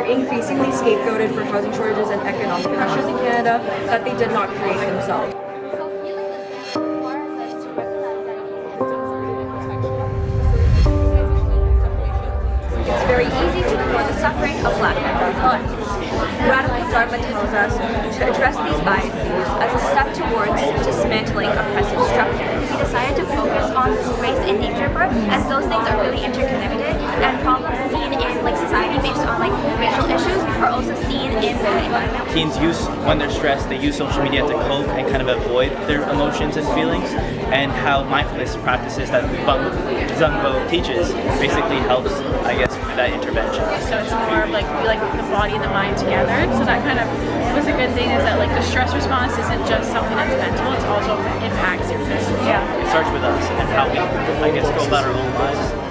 increasingly scapegoated for housing shortages and economic pressures in Canada that they did not create themselves. It's very easy to ignore the suffering of Black people. Radical Dharma tells us to address these biases as a step towards dismantling oppressive structures. We decided to focus on race and nature part, as those things are really interconnected, and problems seen in society based on racial issues are also seen in the environment. Teens when they're stressed, they use social media to cope and kind of avoid their emotions and feelings, and how mindfulness practices that Zangbo teaches basically helps, I guess, with that intervention. So it's more of the body and the mind together. So that kind of was a good thing, is that the stress response isn't just something that's mental, it's also impacts your physical. It starts with us and how we, I guess, go about our own lives.